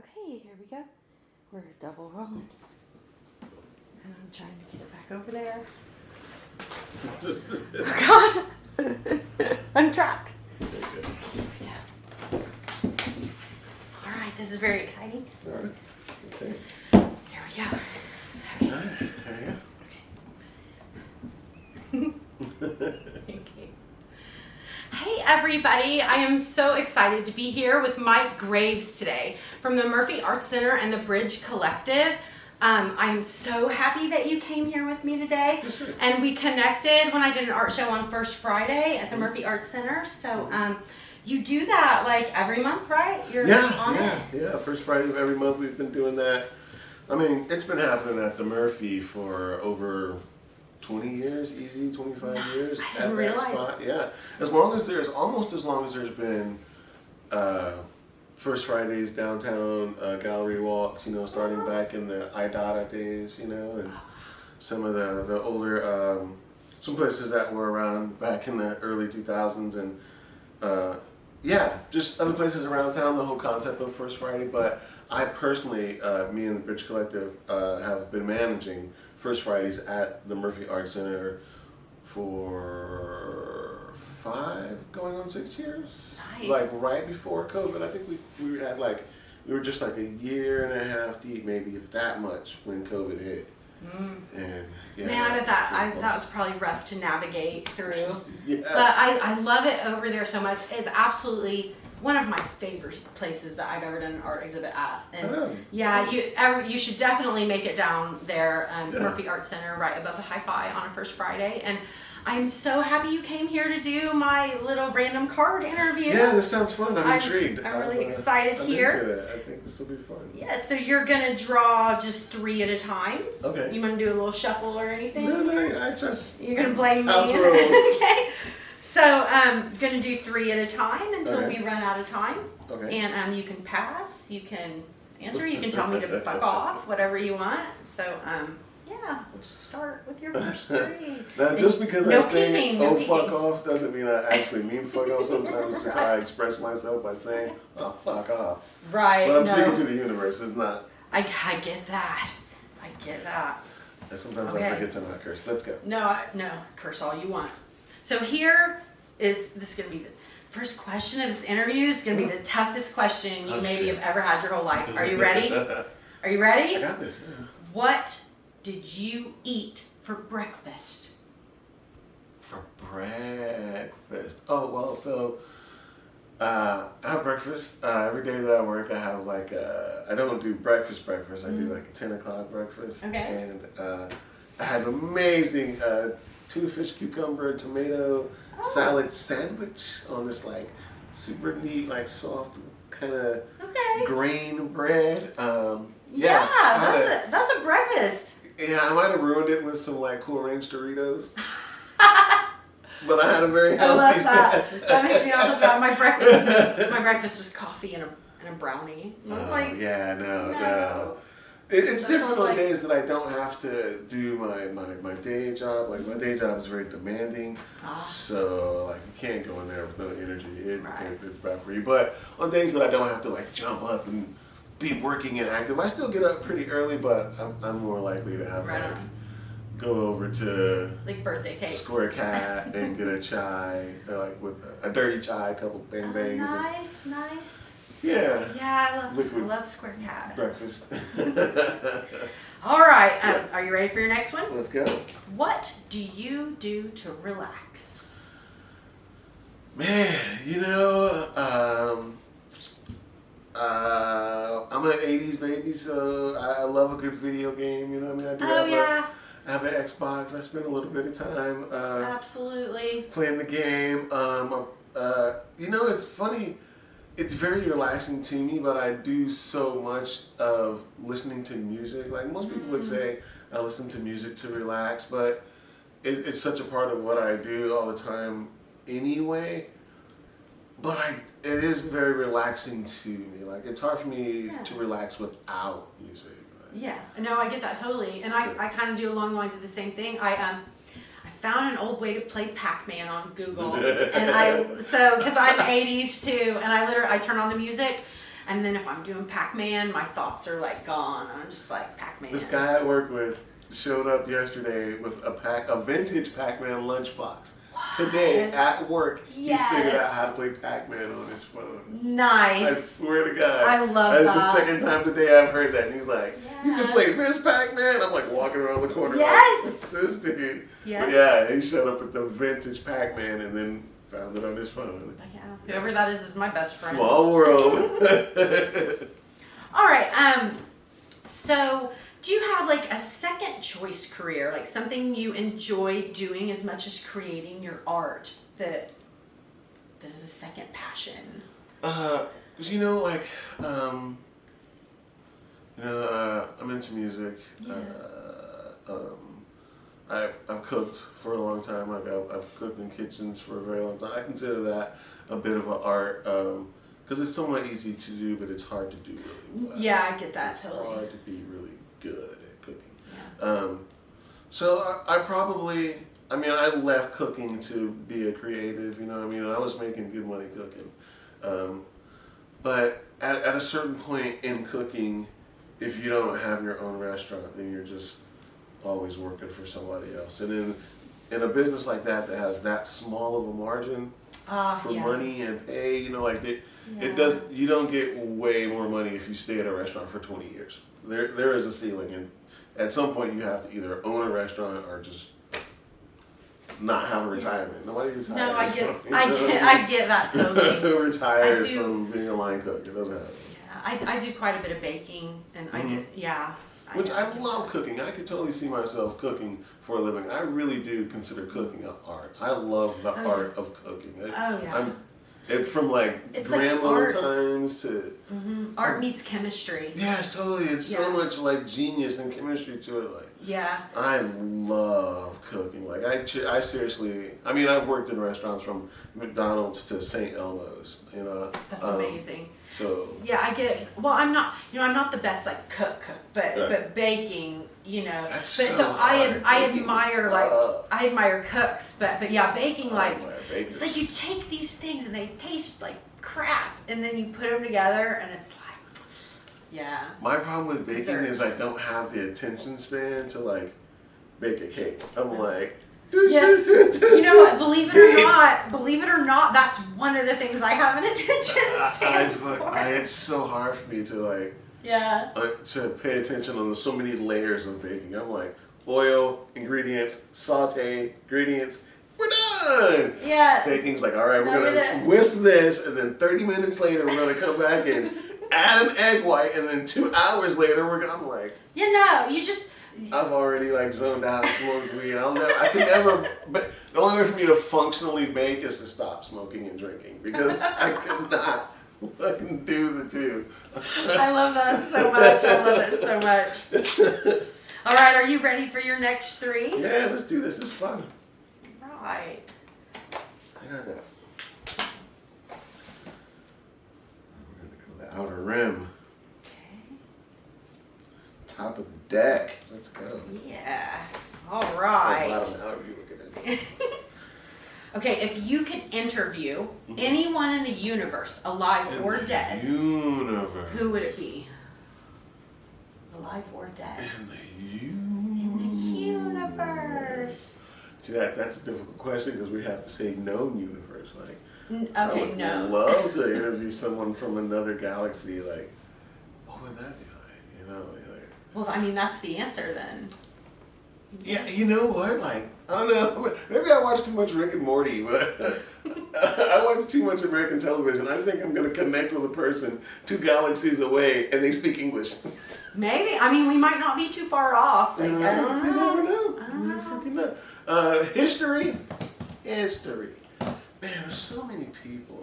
Okay, here we go. We're double rolling. And I'm trying to get it back over there. Oh God! I'm trapped. Alright, this is very exciting. Alright. Okay. Here we go. Okay. Alright, there you go. Okay. Hey everybody, I am so excited to be here with Mike Graves today from the Murphy Arts Center and the Bridge Collective. I am so happy that you came here with me today. Sure. And we connected when I did an art show on First Friday at the Murphy Arts Center. So you do that like every month, right? You're on it? Yeah. First Friday of every month we've been doing that. I mean, it's been happening at the Murphy for over 20 years, easy, 25 years I at didn't that realize. spot. Yeah. Almost as long as there's been First Fridays downtown gallery walks, starting back in the IDOTA days, and some of the older, some places that were around back in the early 2000s and just other places around town, the whole concept of First Friday. But I personally, me and the Bridge Collective have been managing First Fridays at the Murphy Arts Center for 5 going on 6 years. Nice. Like right before COVID. I think we had we were just like a year and a half deep, maybe if that much, when COVID hit. And yeah, Man, I bet that was probably rough to navigate through. Yeah. But I love it over there so much. It's absolutely one of my favorite places that I've ever done an art exhibit at. And yeah, you should definitely make it down there, Murphy Arts Center, right above the Hi-Fi on a First Friday. And I'm so happy you came here to do my little random card interview. Yeah, this sounds fun. I'm intrigued. I'm really excited here. I'm into it. I think this will be fun. Yeah, so you're gonna draw just 3 at a time. Okay. You want to do a little shuffle or anything? No, I just. You're gonna blame me. House rules. Okay. So gonna do 3 at a time until we run out of time. Okay. And you can pass, you can answer, you can tell me to fuck off, whatever you want. So yeah, we'll just start with your first 3. Now, just because No I say peeking, no fuck peeking. off doesn't mean I actually mean fuck off. Sometimes it's just how I express myself by saying, oh, fuck off. Right. But I'm speaking to the universe. It's not. I get that. I get that. And sometimes I forget to not curse. Let's go. No, curse all you want. So here is, this is going to be the first question of this interview. It's going to be the toughest question you maybe have ever had your whole life. Are you ready? Are you ready? I got this. Yeah. What did you eat for breakfast? For breakfast. Oh, well, so I have breakfast. Every day that I work, I have I don't do breakfast. I do like a 10 o'clock breakfast. Okay. And I had an amazing tuna fish, cucumber, tomato salad sandwich on this super neat, soft kind of grain bread. Yeah, that's a breakfast. Yeah, I might have ruined it with some Cool Ranch Doritos. But I had a very healthy I love that. set. That makes me almost bad. My breakfast was coffee and a brownie. No. It's different on days that I don't have to do my day job. My day job is very demanding. So you can't go in there with no energy. It's bad for you. But on days that I don't have to jump up and be working and active, I still get up pretty early, but I'm more likely to have go over to birthday cake, Square Cat and get a chai, with a dirty chai, a couple bang bangs. Nice. Yeah. Yeah, I love Square Cat. Breakfast. All right, Yes. Are you ready for your next one? Let's go. What do you do to relax? Man, I'm an 80s baby, so I love a good video game, I do I have an Xbox. I spend a little bit of time Absolutely. playing the game. It's funny. It's very relaxing to me, but I do so much of listening to music. Most people would say I listen to music to relax, but it's such a part of what I do all the time anyway. But it is very relaxing to me. It's hard for me to relax without music. Yeah, no, I get that totally, and I kind of do along the lines of the same thing. I found an old way to play Pac-Man on Google, and because I'm 80s too, and I turn on the music, And then if I'm doing Pac-Man, my thoughts are like gone. I'm just like Pac-Man. This guy I work with showed up yesterday with a vintage Pac-Man lunchbox. Today at work, he figured out how to play Pac-Man on his phone. Nice. I swear to God. I love that. That's the second time today I've heard that. And he's like, you can play this Pac-Man? I'm like walking around the corner Yes. like, this dude. Yes. But yeah, he showed up with the vintage Pac-Man and then found it on his phone. Yeah. Whoever that is my best friend. Small world. All right. So do you have like a second choice career, like something you enjoy doing as much as creating your art that is a second passion? Cause I'm into music. Yeah. I've cooked for a long time. Like I've cooked in kitchens for a very long time. I consider that a bit of an art, because it's somewhat easy to do, but it's hard to do really well. Yeah, I get that it's totally. Hard to be really good at cooking. Yeah. So I left cooking to be a creative. You know what I mean? I was making good money cooking, but at a certain point in cooking, if you don't have your own restaurant, then you're just always working for somebody else. And in a business like that has that small of a margin for money and pay, it does. You don't get way more money if you stay at a restaurant for 20 years. There is a ceiling, and at some point you have to either own a restaurant or just not have a retirement. Nobody retires. No, I get that totally. Who retires from being a line cook? It doesn't happen. Yeah, I do quite a bit of baking, and I do, Which I love cooking. I could totally see myself cooking for a living. I really do consider cooking an art. I love the art of cooking. From it's grandmother like times to art meets chemistry. Yes, totally. It's so much like genius and chemistry to it. I love cooking. Like I seriously. I mean, I've worked in restaurants from McDonald's to St. Elmo's. That's amazing. So yeah, I get it. Well, I'm not the best like cook, but baking, That's but so hard. I Baking admire is like tough. I admire cooks, but yeah, baking baking. It's like you take these things and they taste like crap, and then you put them together and it's like My problem with baking dessert. is I don't have the attention span to like bake a cake. I'm like. You know what? Believe it or not, that's one of the things I have an attention span for. It's so hard for me to to pay attention on so many layers of baking. I'm like oil, ingredients, saute, ingredients. We're done. Yeah. Baking's like, all right, we're gonna whisk this, and then 30 minutes later we're gonna come back and add an egg white, and then 2 hours later I'm like. I've already zoned out and smoked weed. I can never. But the only way for me to functionally bake is to stop smoking and drinking because I cannot fucking do the two. I love that so much. I love it so much. All right, are you ready for your next three? Yeah, let's do this. It's fun. Right. I got that. We're gonna go the outer rim. Top of the deck. Let's go. Yeah. All right. Bottom, however you look at it. Okay, if you could interview anyone in the universe, alive or dead, universe. who would it be? Alive or dead? In the universe. See, that's a difficult question because we have to say known universe. I would love to interview someone from another galaxy. Like, what would that be like? Well, I mean, that's the answer then. Yeah, you know what? I don't know. Maybe I watch too much Rick and Morty, but I watch too much American television. I think I'm going to connect with a person 2 galaxies away, and they speak English. Maybe. I mean, we might not be too far off. I don't know. You never know. You never freaking know. History. Man, there's so many people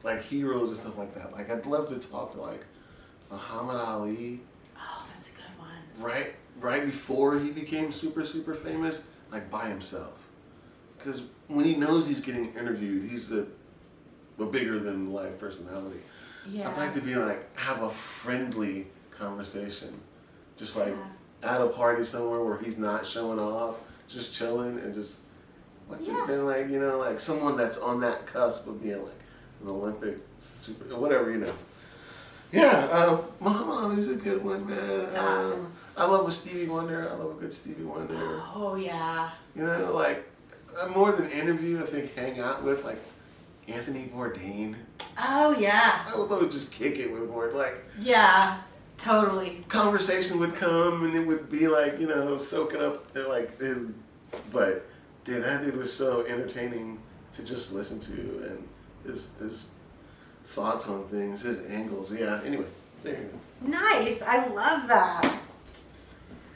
like heroes and stuff like that. Like, I'd love to talk to Muhammad Ali. Oh, that's a good one. Right before he became super, super famous, by himself. Because when he knows he's getting interviewed, he's a bigger than life personality. Yeah. I'd like to be have a friendly conversation. Just at a party somewhere where he's not showing off, just chilling and just, what's it been like, someone that's on that cusp of being an Olympic super, whatever, you know. Yeah, Muhammad Ali's a good one, man. I love a Stevie Wonder. I love a good Stevie Wonder. Oh, yeah. You know, like, more than interview, I think hang out with, like, Anthony Bourdain. Oh, yeah. I would love to just kick it with Bourdain. Like, yeah, totally. Conversation would come and it would be like, you know, soaking up, like, his, but, dude, that dude was so entertaining to just listen to, and his thoughts on things, his angles. Yeah, anyway, there you go. Nice. I love that.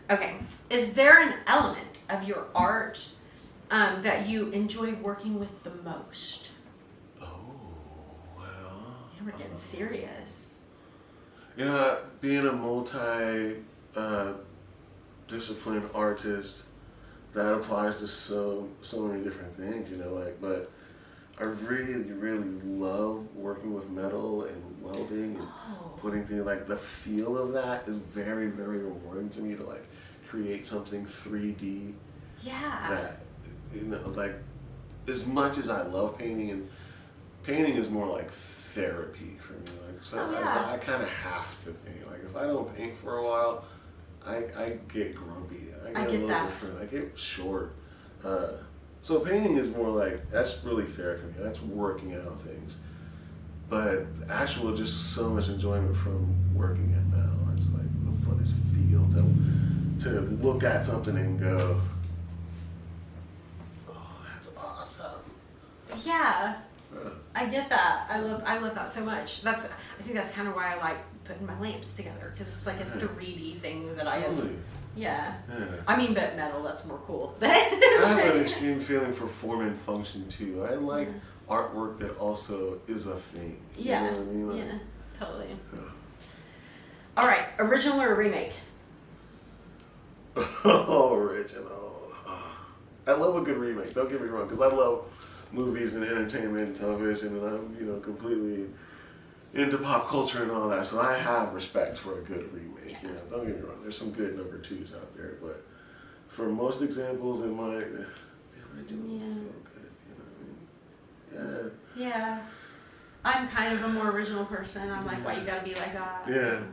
Okay. Is there an element of your art that you enjoy working with the most? Oh, well. Yeah, we're getting serious. You know, being a multi-discipline artist, that applies to so many different things, you know, like, but I really, really love working with metal and welding and putting things, like, the feel of that is very, very rewarding to me, to, like, create something 3D. Yeah. That, you know, like, as much as I love painting, and painting is more like therapy for me, like, so I kind of have to paint. Like, if I don't paint for a while, I get grumpy. I get a little different. I get short. So painting is more like, that's really therapy. That's working out things. But actual, just so much enjoyment from working in metal. It's like the funnest feel to look at something and go, oh, that's awesome. Yeah. I get that. I love that so much. I think that's kind of why I like putting my lamps together, because it's like a 3D thing that I have. Really? Yeah. I mean, but metal, that's more cool. I have an extreme feeling for form and function too. I like artwork that also is a thing. You know what I mean? Like, yeah, totally. Yeah. All right, original or remake? Oh, original. I love a good remake. Don't get me wrong, because I love movies and entertainment and television, and I'm, you know, completely into pop culture and all that, so I have respect for a good remake. You know, don't get me wrong, there's some good number twos out there, but for most examples in my, the original is so good. You know what I mean? Yeah. Yeah. I'm kind of a more original person. I'm like, why you gotta be like that? Yeah.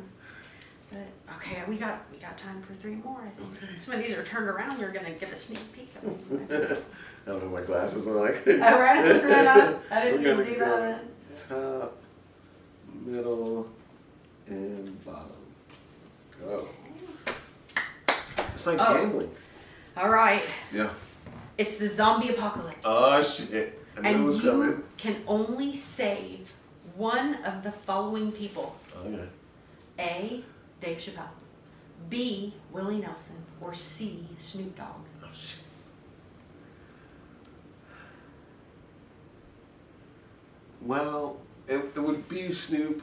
But okay, we got time for 3 more. I think some of these are turned around. You're gonna get a sneak peek of them. I don't have my glasses on. I right on. I didn't even do that. Top, middle, and bottom. Go. It's like gambling. All right. Yeah. It's the zombie apocalypse. Oh shit! I knew it was coming. And you can only save one of the following people. Oh yeah. A. Dave Chappelle. B. Willie Nelson. Or C. Snoop Dogg. Oh shit. Well, it would be Snoop,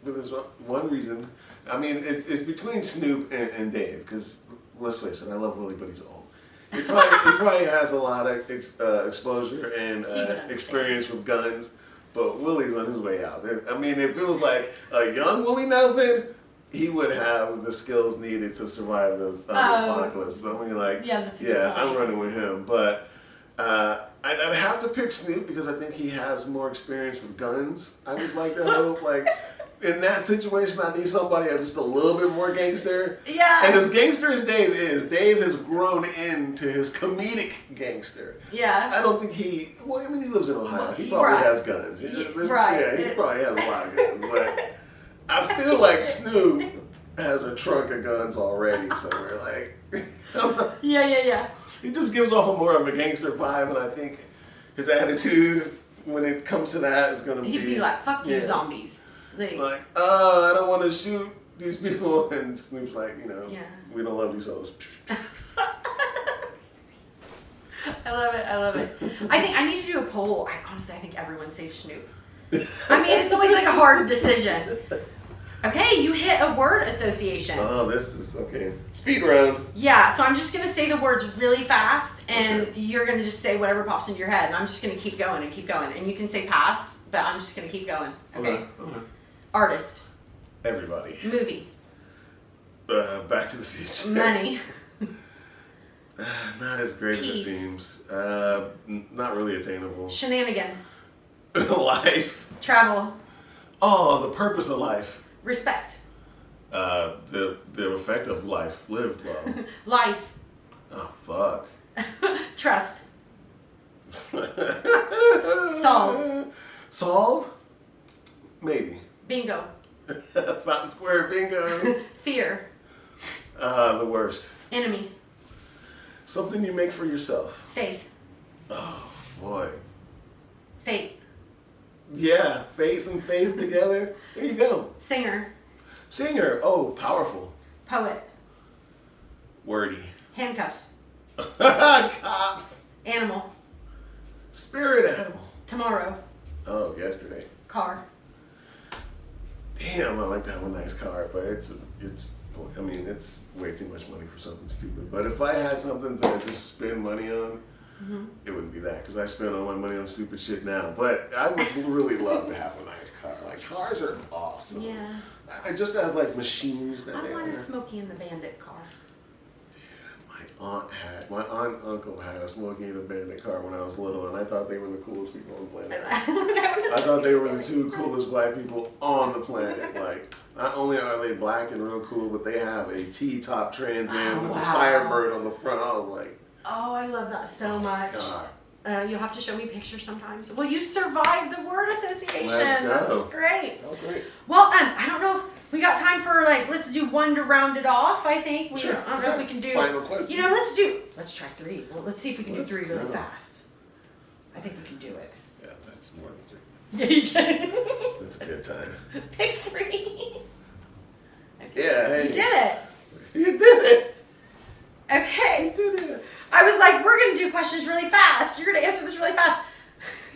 but there's one reason. I mean, it's between Snoop and Dave, because let's face it, I love Willie, but he's old. He probably has a lot of exposure and experience with guns, but Willie's on his way out. I mean, if it was like a young Willie Nelson, he would have the skills needed to survive those apocalypse. But I mean, like, I'm running with him. But I'd have to pick Snoop because I think he has more experience with guns. I would like to hope, like, in that situation, I need somebody that's just a little bit more gangster. Yeah. And as gangster as Dave is, Dave has grown into his comedic gangster. Yeah. I don't think he lives in Ohio. He probably has guns. Yeah, he probably has a lot of guns. But I feel like Snoop has a trunk of guns already somewhere. Like, yeah. He just gives off more of a gangster vibe, and I think his attitude when it comes to that is going to be... He'd be like, fuck you zombies. Like, I don't want to shoot these people, and Snoop's like, we don't love these hoes. I love it. I think I need to do a poll. I think everyone saves Snoop. I mean, it's always like a hard decision. Okay, you hit a word association. Oh, this is okay. Speed round. Yeah, so I'm just going to say the words really fast, and you're going to just say whatever pops into your head, and I'm just going to keep going and keep going. And you can say pass, but I'm just going to keep going. Okay? Artist. Everybody. Movie. Back to the Future. Money. Not as great as it seems. Not really attainable. Shenanigan. Life. Travel. Oh, the purpose of life. Respect. The effect of life lived well. Life. Oh, fuck. Trust. Solve. Solve? Maybe. Bingo. Fountain Square bingo. Fear. The worst. Enemy. Something you make for yourself. Faith. Oh, boy. Fate. Yeah, faith and faith together. There you go. Singer. Singer. Oh, powerful. Poet. Wordy. Handcuffs. Cops. Animal. Spirit animal. Tomorrow. Oh, yesterday. Car. Damn, I like to have a nice car, but it's way too much money for something stupid. But if I had something to just spend money on, it wouldn't be that, because I spend all my money on stupid shit now. But I would really love to have a nice car. Like, cars are awesome. Yeah. I just have like machines that I they want a are. Smokey and the Bandit car. My aunt and uncle had a Smokey and a Bandit car when I was little, and I thought they were the coolest people on the planet. I thought they were the two coolest black people on the planet. Like, not only are they black and real cool, but they have a T-top Trans Am with a Firebird on the front. I was like, oh, I love that so much. God. You'll have to show me pictures sometimes. Well, you survived the word association. Let's go. That was great. That was great. Well, I don't know if we got time for, like, let's do one to round it off, I think. Sure. I don't know if we can do. Final question. You know, let's try 3. Well, let's see if we can do 3 really fast. I think we can do it. Yeah, that's more than 3. Yeah, you can. That's a good time. Pick 3. Okay. Yeah, hey. You did it. You did it. Okay. You did it. I was like, we're going to do questions really fast. You're going to answer this really fast.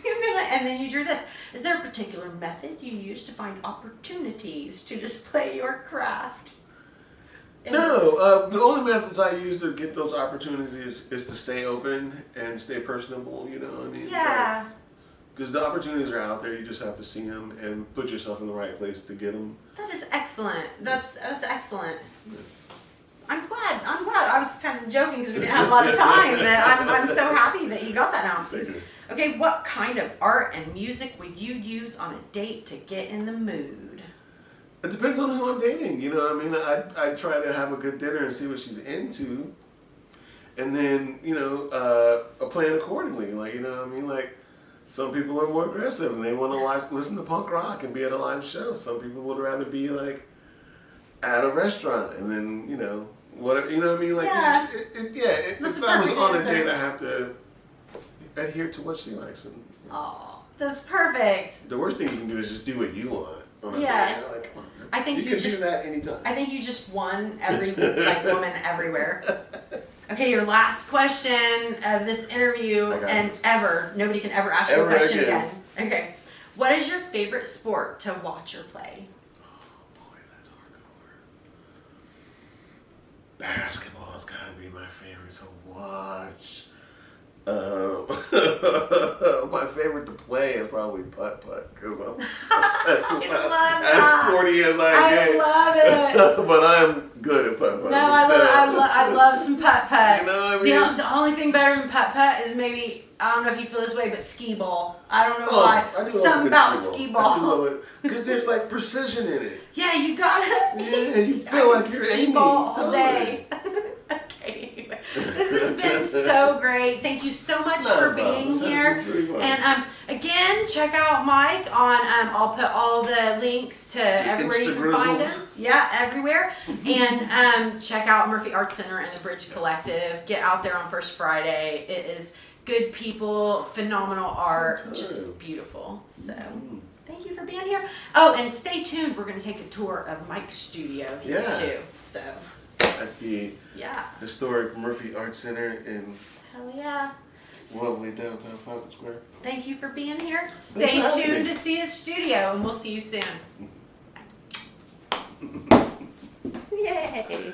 And then you drew this. Is there a particular method you use to find opportunities to display your craft? No, the only methods I use to get those opportunities is to stay open and stay personable, you know what I mean? Yeah. Because the opportunities are out there, you just have to see them and put yourself in the right place to get them. That is excellent. That's excellent. I'm glad. I was kind of joking because we didn't have a lot of time, but I'm so happy that you got that out. Thank you. Okay, what kind of art and music would you use on a date to get in the mood? It depends on who I'm dating, you know what I mean? I try to have a good dinner and see what she's into. And then, you know, plan accordingly. Like, you know what I mean? Like, some people are more aggressive and they want to listen to punk rock and be at a live show. Some people would rather be, like, at a restaurant and then, you know, whatever, you know what I mean? Like, yeah. If I was on a date, I have to adhere to what she likes. And, you know. Oh, that's perfect. The worst thing you can do is just do what you want on a date. Like, come on. I think you can do that anytime. I think you just won every like woman everywhere. Okay, your last question of this interview and ever. Nobody can ever ask you a question again. Okay. What is your favorite sport to watch or play? Oh boy, that's hardcore. Basketball has got to be my favorite to watch. My favorite to play is probably putt-putt because I'm as sporty as I get. I love it. But I'm good at putt-putt. No, I love some putt-putt. You know what I mean? The only thing better than putt-putt is maybe, I don't know if you feel this way, but skee ball. I don't know why. I do something about skee ball. I do love it because there's like precision in it. Yeah, you gotta. Yeah, you feel like you're aiming ball all day. Okay. This has been so great. Thank you so much for being here. And again, check out Mike on. I'll put all the links to everywhere you can find him. Yeah, everywhere. And check out Murphy Art Center and the Bridge Collective. Get out there on First Friday. It is good people, phenomenal art, just beautiful. So. Thank you for being here. Oh, and stay tuned. We're going to take a tour of Mike's studio here too. So. At the historic Murphy Art Center in lovely downtown Fountain Square. Thank you for being here. Stay tuned to see his studio, and we'll see you soon. Yay!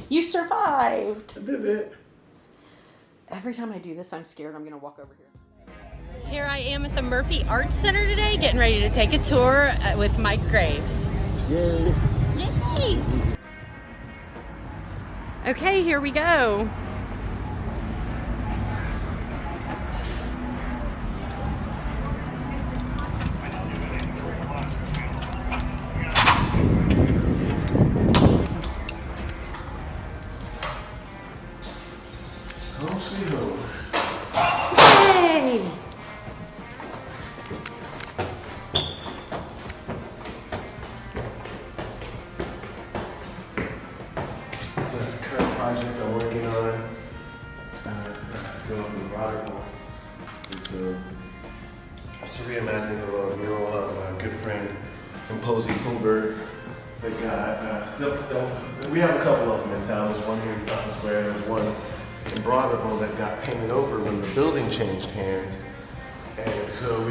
You survived. I did it. Every time I do this, I'm scared I'm going to walk over here. Here I am at the Murphy Art Center today, getting ready to take a tour with Mike Graves. Yay! Yay! Okay, here we go. project I'm working on. It's gonna go up in Rotterdam. It's a reimagining of a mural of a good friend, Imposing Tilburg. They got, we have a couple of them in town. There's one here in Fountain Square, there's one in Broadway that got painted over when the building changed hands. And so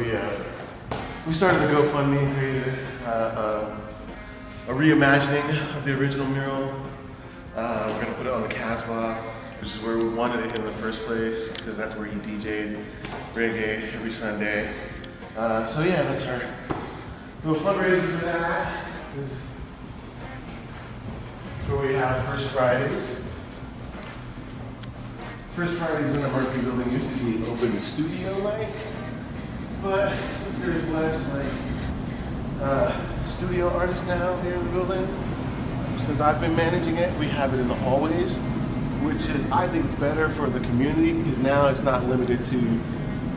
we started a GoFundMe and created a reimagining of the original mural. We're gonna put it on the Casbah, which is where we wanted it in the first place, because that's where he DJ'd reggae every Sunday. So yeah, that's our little fundraiser for that. This is where we have First Fridays. First Fridays in the Murphy building used to be open studio night, but since there's less studio artists now here in the building, since I've been managing it, we have it in the hallways, which is, I think it's better for the community, because now it's not limited to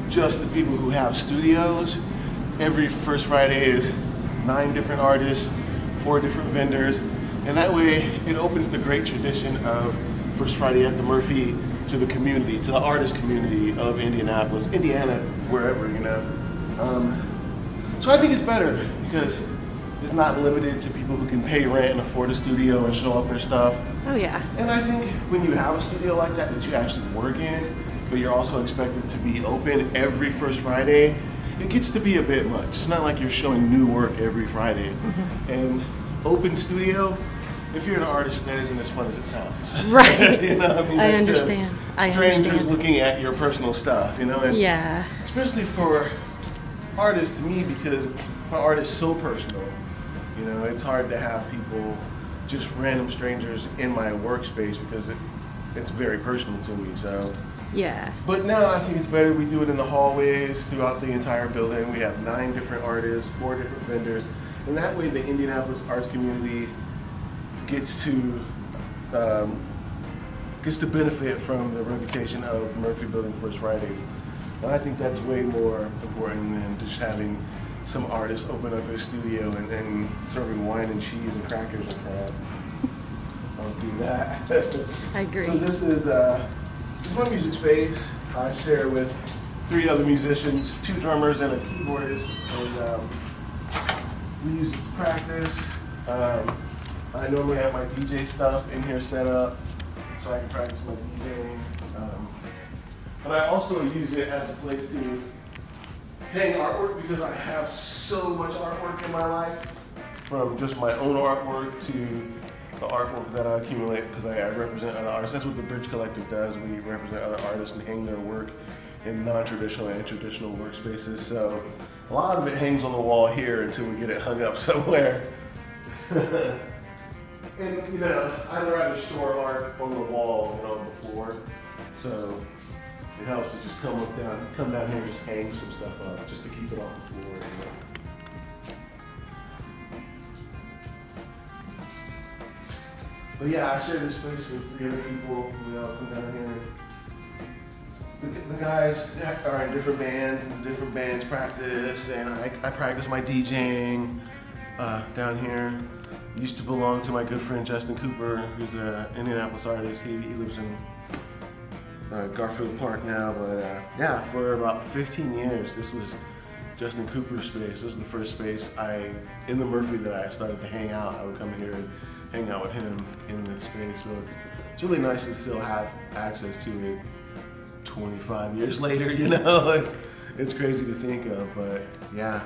just the people who have studios. Every First Friday is 9 different artists, 4 different vendors, and that way it opens the great tradition of First Friday at the Murphy to the community, to the artist community of Indianapolis, Indiana, wherever, you know. So I think it's better because it's not limited to people who can pay rent and afford a studio and show off their stuff. Oh yeah. And I think when you have a studio like that you actually work in, but you're also expected to be open every First Friday, it gets to be a bit much. It's not like you're showing new work every Friday. Mm-hmm. And open studio, if you're an artist, that isn't as fun as it sounds. Right. You know, I mean, I understand. Strangers looking at your personal stuff, you know? And yeah. Especially for artists, to me, because my art is so personal. You know, it's hard to have people, just random strangers in my workspace, because it's very personal to me, so. Yeah. But now I think it's better we do it in the hallways throughout the entire building. We have 9 different artists, 4 different vendors, and that way the Indianapolis arts community gets to benefit from the reputation of Murphy Building First Fridays. And I think that's way more important than just having some artists open up a studio and serving wine and cheese and crackers and crap. Don't do that. I agree. So this is my music space. I share with 3 other musicians, 2 drummers and a keyboardist, and we use it to practice. I normally have my DJ stuff in here set up so I can practice my DJing. But I also use it as a place to hang artwork, because I have so much artwork in my life, from just my own artwork to the artwork that I accumulate because I represent other artists. That's what the Bridge Collective does. We represent other artists and hang their work in non-traditional and traditional workspaces. So a lot of it hangs on the wall here until we get it hung up somewhere. And you know, I'd rather store art on the wall than on the floor. So it helps to just come down here and just hang some stuff up, just to keep it off the floor. You know? But yeah, I share this space with 3 other people. We all come down here. The guys are in different bands, and different bands practice, and I practice my DJing down here. Used to belong to my good friend Justin Cooper, who's an Indianapolis artist. He lives in Garfield Park now, but yeah, for about 15 years, this was Justin Cooper's space. This was the first space in the Murphy that I started to hang out. I would come here and hang out with him in this space. So it's really nice to still have access to it 25 years later, you know? It's crazy to think of, but yeah.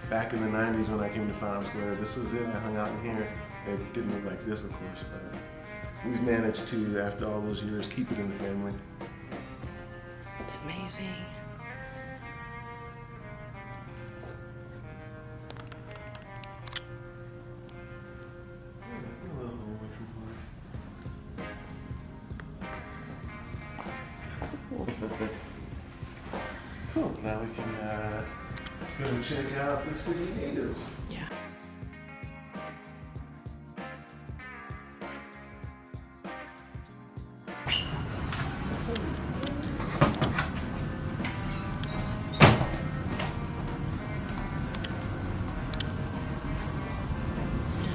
Back in the 90s when I came to Fountain Square, this was it. I hung out in here. It didn't look like this, of course, but we've managed to, after all those years, keep it in the family. It's amazing. Cool. Now we can go and check out the city natives. Yeah.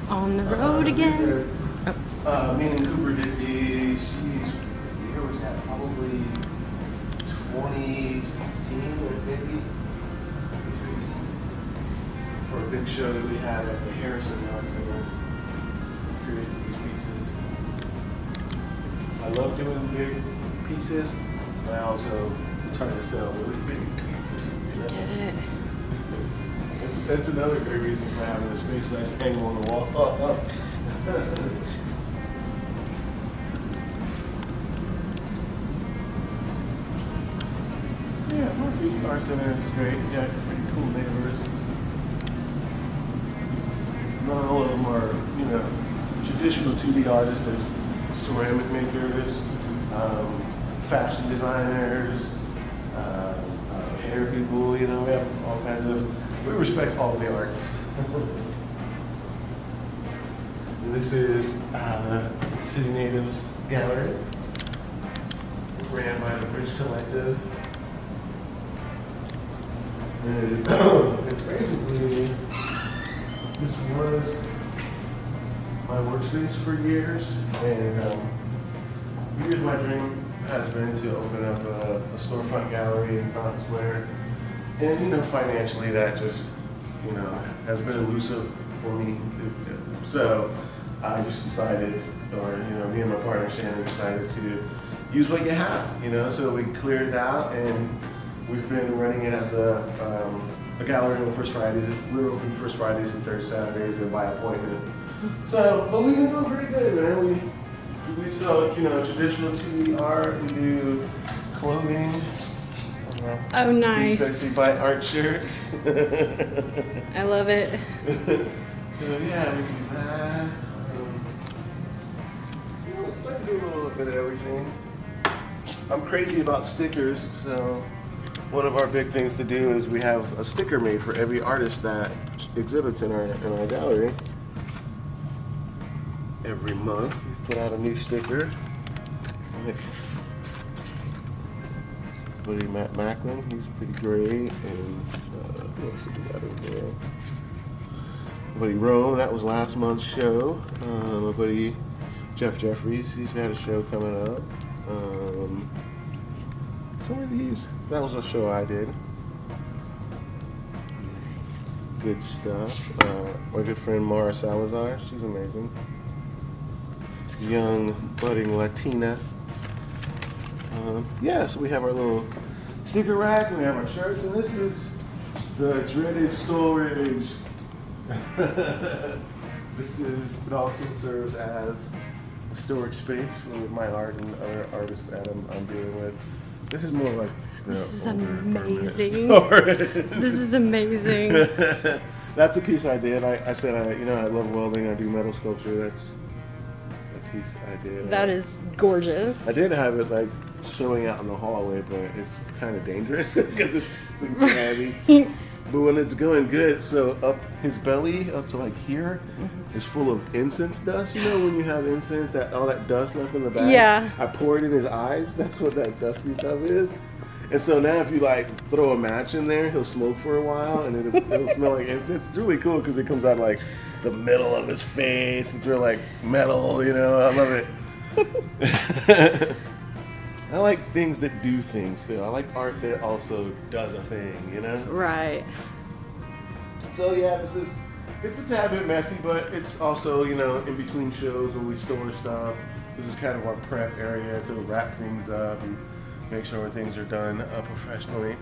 On the road again. Oh. Me and Cooper did these, geez, what year was that? Probably 2016 or maybe 2015. For a big show that we had at the Harrison Art Center. Created these pieces. I love doing big pieces, but I also try to sell really big pieces. You know? Get it. That's another great reason for having a space that I just hang on the wall. Yeah, Murphy Art Center is great. Yeah, pretty cool neighbors. Not all of them are, you know, traditional 2D artists. There's ceramic makers, fashion designers, hair people. You know, we have all kinds of. We respect all the arts. This is the City Natives Gallery, ran by the Bridge Collective. And it's basically, this was my workspace for years, and years my dream has been to open up a storefront gallery in Fountain Square. And you know, financially that just, you know, has been elusive for me. So I just decided, or you know, me and my partner Shannon decided to use what you have, you know. So we cleared it out, and we've been running it as a gallery on first Fridays. We're open first Fridays and third Saturdays and by appointment. So, but we've been doing pretty good, man. We sell, you know, traditional 2D art. We do clothing. Oh, nice. Sexy by art shirts. I love it. Yeah, we do that. You know, I like to do a little bit of everything. I'm crazy about stickers, so one of our big things to do is we have a sticker made for every artist that exhibits in our gallery. Every month we put out a new sticker. Like buddy Matt Macklin, he's pretty great, and who else did we got in there? My buddy Rome, that was last month's show. My buddy Jeff Jeffries, he's got a show coming up. Some of these, that was a show I did. Good stuff. My good friend Mara Salazar, she's amazing. Young, budding Latina. Yeah, so we have our little sticker rack, and we have our shirts, and this is the dreaded storage. It also serves as a storage space for my art and other artists that I'm dealing with. This is more like this is amazing. This is amazing. That's a piece I did. I said I love welding. I do metal sculpture. That's a piece I did. That is gorgeous. I did have it like showing out in the hallway, but it's kind of dangerous because it's super heavy. But when it's going good, so up his belly, up to like here, is full of incense dust. You know when you have incense, that all that dust left in the back? Yeah. I pour it in his eyes. That's what that dusty stuff is. And so now if you like throw a match in there, he'll smoke for a while, and it'll smell like incense. It's really cool because it comes out like the middle of his face. It's real like metal, you know. I love it. I like things that do things too. I like art that also does a thing, you know? Right. So yeah, it's a tad bit messy, but it's also, you know, in between shows when we store stuff, this is kind of our prep area to wrap things up and make sure things are done professionally,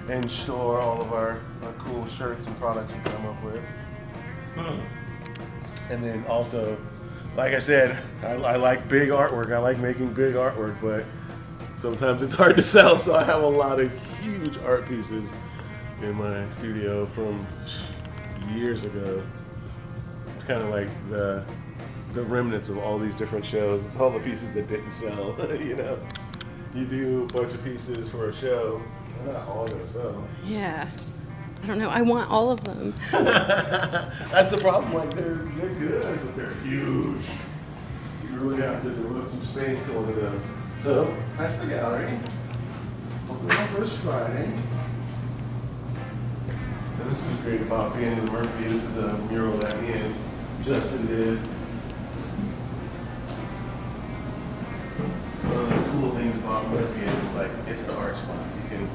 and store all of our cool shirts and products we come up with. And then also, like I said, I like big artwork. I like making big artwork, but sometimes it's hard to sell, so I have a lot of huge art pieces in my studio from years ago. It's kind of like the remnants of all these different shows. It's all the pieces that didn't sell, you know? You do a bunch of pieces for a show, they're not all gonna sell. Yeah. I don't know. I want all of them. That's the problem. Like they're good, but they're huge. You really have to devote some space to all of those. So that's the gallery. Open on first Friday. And this is great about being in Murphy. This is a mural that me and Justin did. One of the cool things about Murphy is like it's an art spot. You can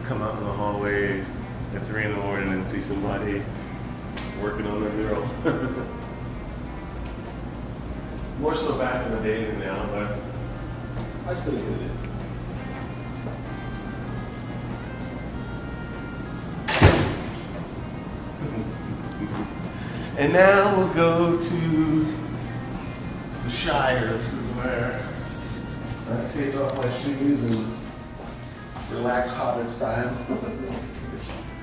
come out in the hallway at 3 in the morning and see somebody working on their mural. More so back in the day than now, but I still get it. And now we'll go to the Shire. This is where I take off my shoes and relax Hobbit style.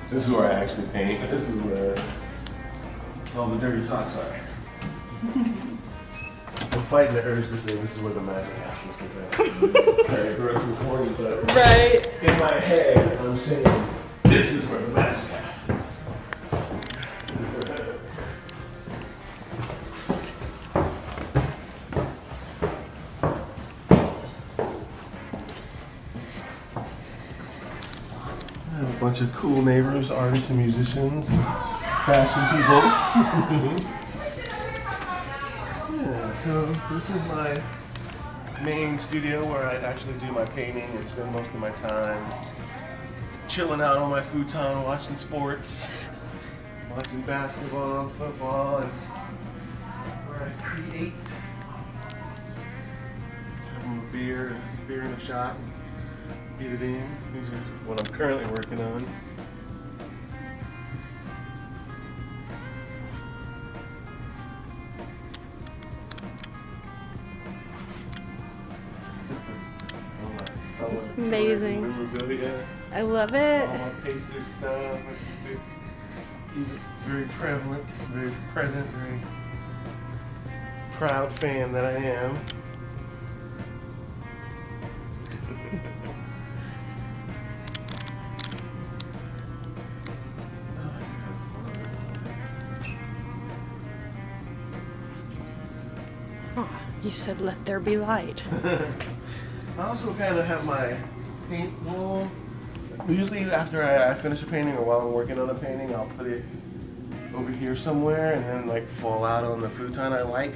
This is where I actually paint. This is where all the dirty socks are. I'm fighting the urge to say this is where the magic happens because kind of gross and corny, but Right. in my head I'm saying this is where the magic happens. I have a bunch of cool neighbors, artists and musicians, and fashion people. Yeah, so this is my main studio where I actually do my painting and spend most of my time chilling out on my futon, watching sports, watching basketball, football, and where I create. Having a beer and a shot. Get it in. These are what I'm currently working on. It's amazing. Memorabilia. I love it. All my Pacer stuff. I keep it very prevalent, very present, very proud fan that I am. You said let there be light. I also kind of have my paint wall. Usually after I finish a painting or while I'm working on a painting, I'll put it over here somewhere and then like fall out on the futon. I like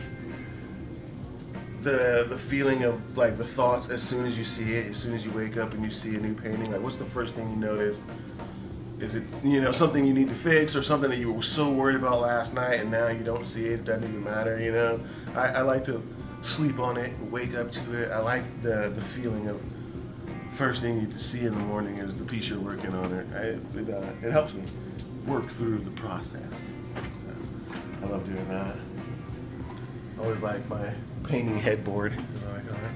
the feeling of like the thoughts as soon as you see it, as soon as you wake up and you see a new painting. Like what's the first thing you notice? Is it, something you need to fix or something that you were so worried about last night and now you don't see it, it doesn't even matter, I like to sleep on it, wake up to it. I like the feeling of first thing you see in the morning is the piece you're working on. It helps me work through the process. I love doing that. I always like my painting headboard, is what I call it.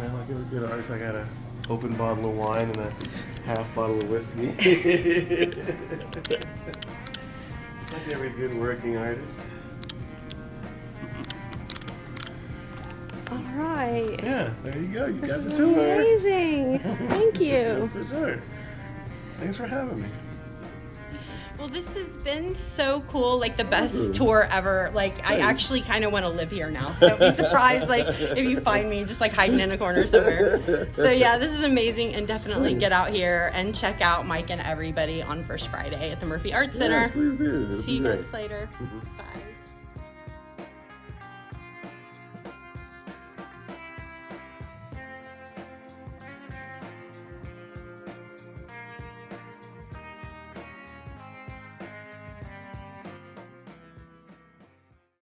Like every good artist, I got an open bottle of wine and a half bottle of whiskey. Like every good working artist. All right. Yeah, there you go. You got the This is tour. amazing. Thank you. For sure. Thanks for having me. Well, this has been so cool, like the best tour ever. Like, I actually kind of want to live here now. Don't be surprised, like, if you find me just like hiding in a corner somewhere. So yeah, this is amazing, and definitely get out here and check out Mike and everybody on First Friday at the Murphy Arts Center. Yes, please do. See you guys later. Bye.